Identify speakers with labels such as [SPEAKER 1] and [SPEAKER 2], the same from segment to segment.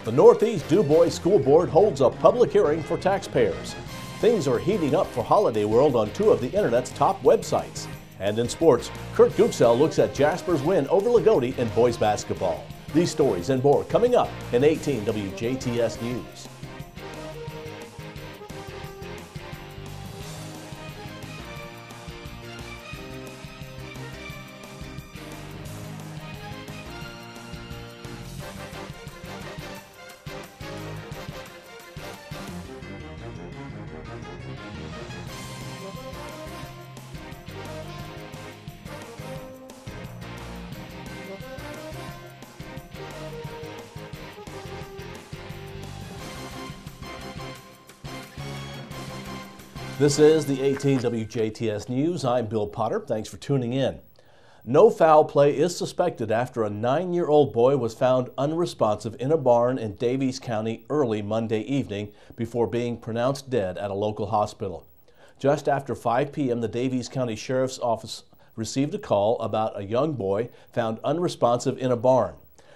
[SPEAKER 1] The Northeast DuBois School Board holds a public hearing for taxpayers. Things are heating up for Holiday World on two of the internet's top websites. And in sports, Kurt Guxell looks at Jasper's win over Lagodi in boys basketball. These stories and more coming up in 18 WJTS News. This is the 18 WJTS News. I'm Bill Potter. Thanks for tuning in. No foul play is suspected after a 9-year-old boy was found unresponsive in a barn in Daviess County early Monday evening before being pronounced dead at a local hospital. Just after 5 p.m., the Daviess County Sheriff's Office received a call about a young boy found unresponsive in a barn.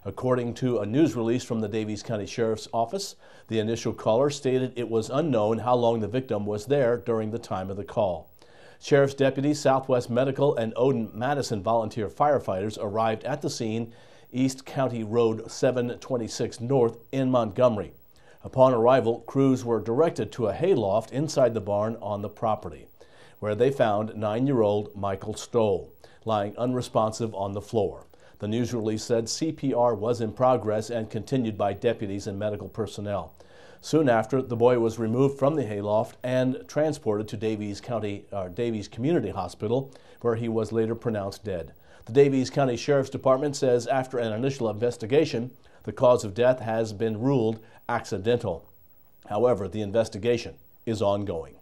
[SPEAKER 1] According to a news release from the Daviess County Sheriff's Office, the initial caller stated it was unknown how long the victim was there during the time of the call. Sheriff's deputies, Southwest Medical, and Odin-Madison volunteer firefighters arrived at the scene, East County Road 726 North in Montgomery. Upon arrival, crews were directed to a hayloft inside the barn on the property, where they found 9-year-old Michael Stoll lying unresponsive on the floor. The news release said CPR was in progress and continued by deputies and medical personnel. Soon after, the boy was removed from the hayloft and transported to Daviess Community Hospital, where he was later pronounced dead. The Daviess County Sheriff's Department says after an initial investigation, the cause of death has been ruled accidental. However, the investigation is ongoing.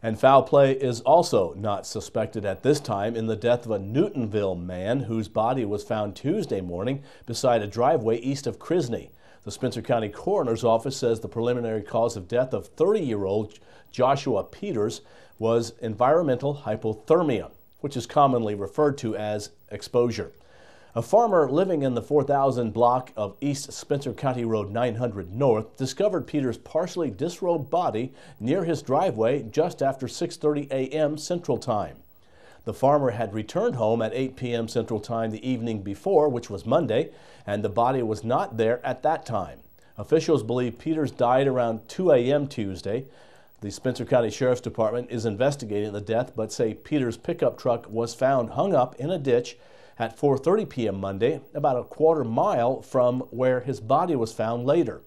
[SPEAKER 1] And foul play is also not suspected at this time in the death of a Newtonville man whose body was found Tuesday morning beside a driveway east of Crisney. The Spencer County Coroner's Office says the preliminary cause of death of 30-year-old Joshua Peters was environmental hypothermia, which is commonly referred to as exposure. A farmer living in the 4000 block of East Spencer County Road 900 North discovered Peter's partially disrobed body near his driveway just after 6:30 a.m. Central Time. The farmer had returned home at 8 p.m. Central Time the evening before, which was Monday, and the body was not there at that time. Officials believe Peters died around 2 a.m. Tuesday. The Spencer County Sheriff's Department is investigating the death, but say Peters' pickup truck was found hung up in a ditch at 4:30 p.m. Monday, about a quarter mile from where his body was found later.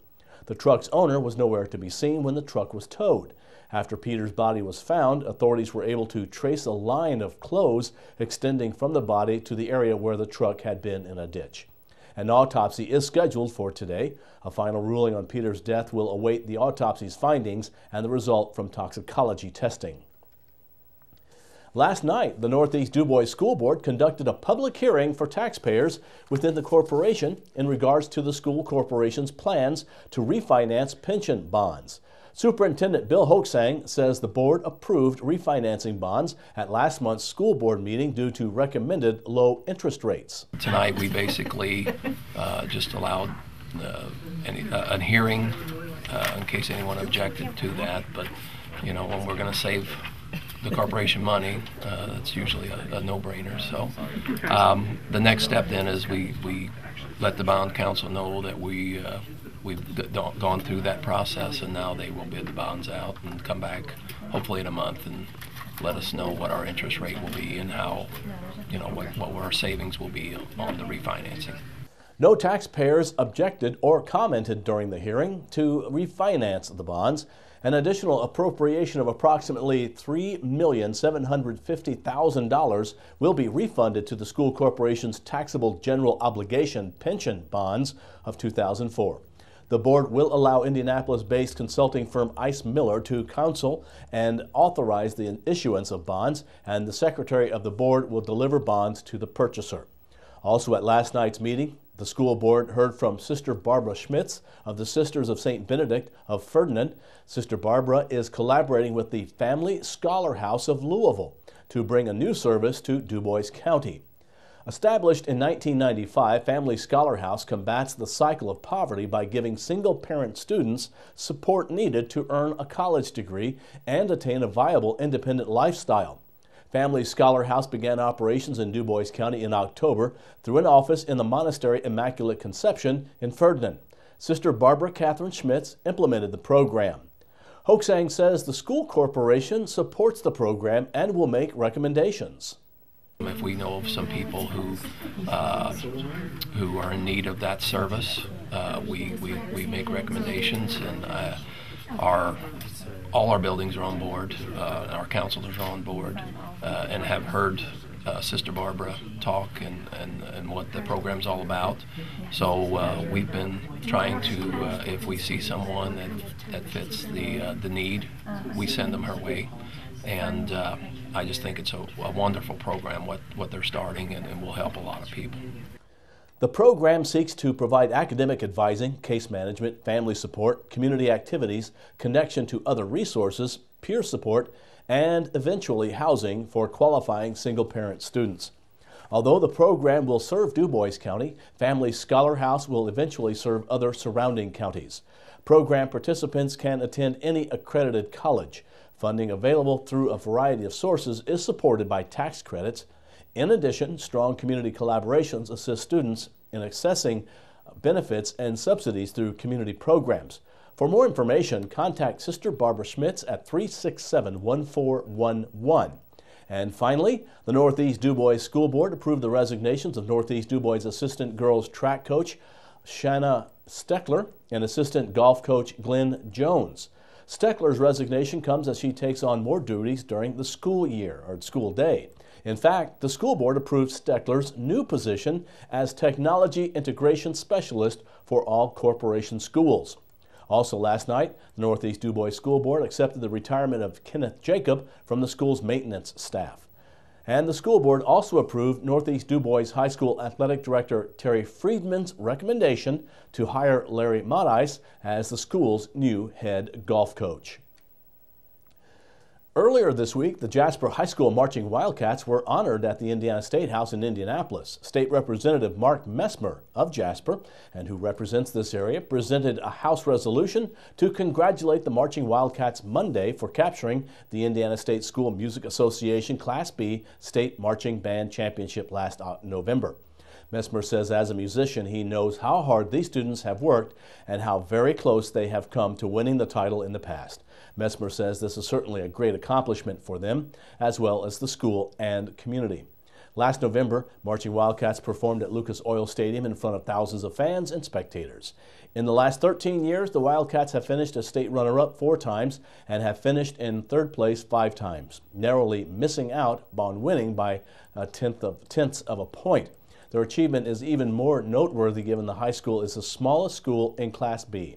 [SPEAKER 1] The truck's owner was nowhere to be seen when the truck was towed. After Peter's body was found, authorities were able to trace a line of clothes extending from the body to the area where the truck had been in a ditch. An autopsy is scheduled for today. A final ruling on Peter's death will await the autopsy's findings and the result from toxicology testing. Last night, the Northeast DuBois School Board conducted a public hearing for taxpayers within the corporation in regards to the school corporation's plans to refinance pension bonds. Superintendent Bill Hoaxang says the board approved refinancing bonds at last month's school board meeting due to recommended low interest rates.
[SPEAKER 2] Tonight we basically just allowed a hearing in case anyone objected to that, but you know, when we're going to save the corporation money, that's usually a no-brainer. So the next step then is we let the bond council know that we've gone through that process, and now they will bid the bonds out and come back hopefully in a month and let us know what our interest rate will be and how, you know, what our savings will be on the refinancing.
[SPEAKER 1] No taxpayers objected or commented during the hearing to refinance the bonds. An additional appropriation of approximately $3,750,000 will be refunded to the school corporation's taxable general obligation pension bonds of 2004. The board will allow Indianapolis-based consulting firm Ice Miller to counsel and authorize the issuance of bonds, and the secretary of the board will deliver bonds to the purchaser. Also at last night's meeting, the school board heard from Sister Barbara Schmitz of the Sisters of St. Benedict of Ferdinand. Sister Barbara is collaborating with the Family Scholar House of Louisville to bring a new service to DuBois County. Established in 1995, Family Scholar House combats the cycle of poverty by giving single-parent students support needed to earn a college degree and attain a viable independent lifestyle. Family Scholar House began operations in Du Bois County in October through an office in the Monastery Immaculate Conception in Ferdinand. Sister Barbara Catherine Schmitz implemented the program. Hoaxang says the school corporation supports the program and will make recommendations.
[SPEAKER 2] If we know of some people who are in need of that service, we make recommendations, and all our buildings are on board, our counselors are on board, and have heard Sister Barbara talk and what the program's all about. So we've been trying to, if we see someone that fits the need, we send them her way. And I just think it's a wonderful program, what they're starting, and will help a lot of people.
[SPEAKER 1] The program seeks to provide academic advising, case management, family support, community activities, connection to other resources, peer support, and eventually housing for qualifying single-parent students. Although the program will serve Du Bois County, Family Scholar House will eventually serve other surrounding counties. Program participants can attend any accredited college. Funding available through a variety of sources is supported by tax credits. In addition, strong community collaborations assist students in accessing benefits and subsidies through community programs. For more information, contact Sister Barbara Schmitz at 367-1411. And finally, the Northeast Du Bois School Board approved the resignations of Northeast Du Bois assistant girls track coach Shanna Steckler and assistant golf coach Glenn Jones. Steckler's resignation comes as she takes on more duties during the school year or school day. In fact, the school board approved Steckler's new position as Technology Integration Specialist for all corporation schools. Also last night, the Northeast Du Bois School Board accepted the retirement of Kenneth Jacob from the school's maintenance staff. And the school board also approved Northeast Du Bois High School Athletic Director Terry Friedman's recommendation to hire Larry Modice as the school's new head golf coach. Earlier this week, the Jasper High School Marching Wildcats were honored at the Indiana State House in Indianapolis. State Representative Mark Messmer of Jasper, and who represents this area, presented a House resolution to congratulate the Marching Wildcats Monday for capturing the Indiana State School Music Association Class B State Marching Band Championship last November. Messmer says as a musician, he knows how hard these students have worked and how very close they have come to winning the title in the past. Messmer says this is certainly a great accomplishment for them, as well as the school and community. Last November, Marching Wildcats performed at Lucas Oil Stadium in front of thousands of fans and spectators. In the last 13 years, the Wildcats have finished as state runner-up 4 times and have finished in 3rd place 5 times, narrowly missing out on winning by tenths of a point. Their achievement is even more noteworthy given the high school is the smallest school in Class B.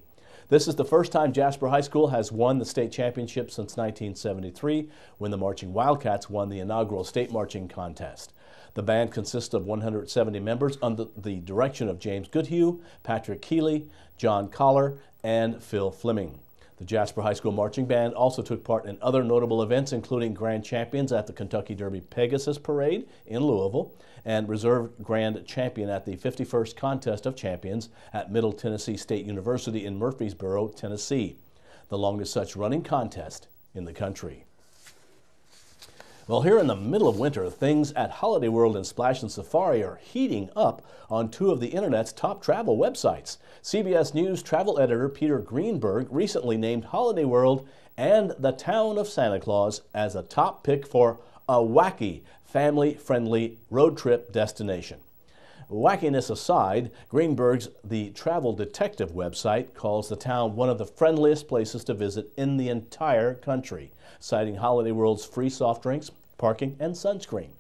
[SPEAKER 1] This is the first time Jasper High School has won the state championship since 1973, when the Marching Wildcats won the inaugural state marching contest. The band consists of 170 members under the direction of James Goodhue, Patrick Keeley, John Collar, and Phil Fleming. The Jasper High School Marching Band also took part in other notable events, including Grand Champions at the Kentucky Derby Pegasus Parade in Louisville and Reserve Grand Champion at the 51st Contest of Champions at Middle Tennessee State University in Murfreesboro, Tennessee, the longest such running contest in the country. Well, here in the middle of winter, things at Holiday World and Splash and Safari are heating up on 2 of the Internet's top travel websites. CBS News travel editor Peter Greenberg recently named Holiday World and the town of Santa Claus as a top pick for a wacky, family-friendly road trip destination. Wackiness aside, Greenberg's The Travel Detective website calls the town one of the friendliest places to visit in the entire country, citing Holiday World's free soft drinks, parking, and sunscreen.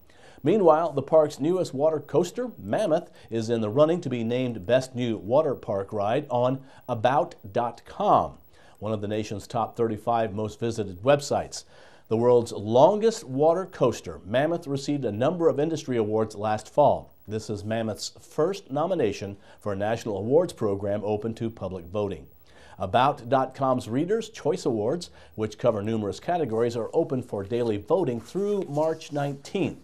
[SPEAKER 1] Meanwhile, the park's newest water coaster, Mammoth, is in the running to be named Best New Water Park Ride on About.com, one of the nation's top 35 most visited websites. The world's longest water coaster, Mammoth received a number of industry awards last fall. This is Mammoth's first nomination for a national awards program open to public voting. About.com's Reader's Choice Awards, which cover numerous categories, are open for daily voting through March 19th.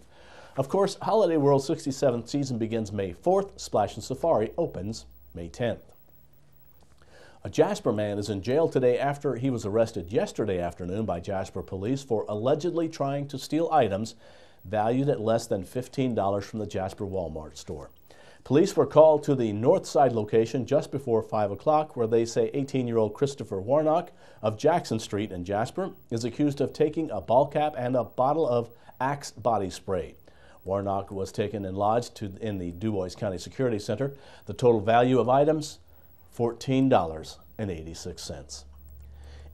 [SPEAKER 1] Of course, Holiday World's 67th season begins May 4th. Splash and Safari opens May 10th. A Jasper man is in jail today after he was arrested yesterday afternoon by Jasper police for allegedly trying to steal items valued at less than $15 from the Jasper Walmart store. Police were called to the North Side location just before 5 o'clock, where they say 18-year-old Christopher Warnock of Jackson Street in Jasper is accused of taking a ball cap and a bottle of Axe body spray. Warnock was taken and lodged in the Dubois County Security Center. The total value of items, $14.86.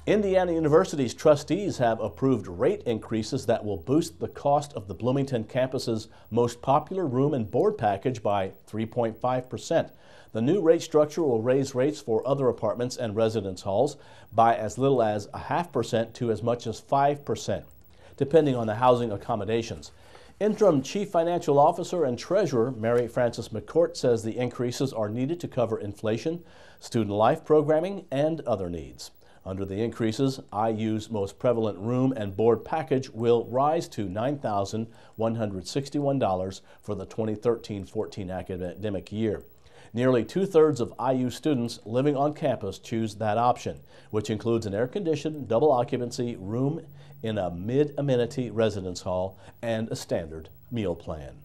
[SPEAKER 1] Indiana University's trustees have approved rate increases that will boost the cost of the Bloomington campus's most popular room and board package by 3.5%. The new rate structure will raise rates for other apartments and residence halls by as little as 0.5% to as much as 5%, depending on the housing accommodations. Interim Chief Financial Officer and Treasurer Mary Frances McCourt says the increases are needed to cover inflation, student life programming, and other needs. Under the increases, IU's most prevalent room and board package will rise to $9,161 for the 2013-14 academic year. Nearly two-thirds of IU students living on campus choose that option, which includes an air-conditioned, double-occupancy room in a mid-amenity residence hall and a standard meal plan.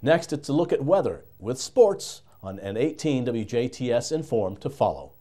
[SPEAKER 1] Next, it's a look at weather with sports on an 18 WJTS Informed to follow.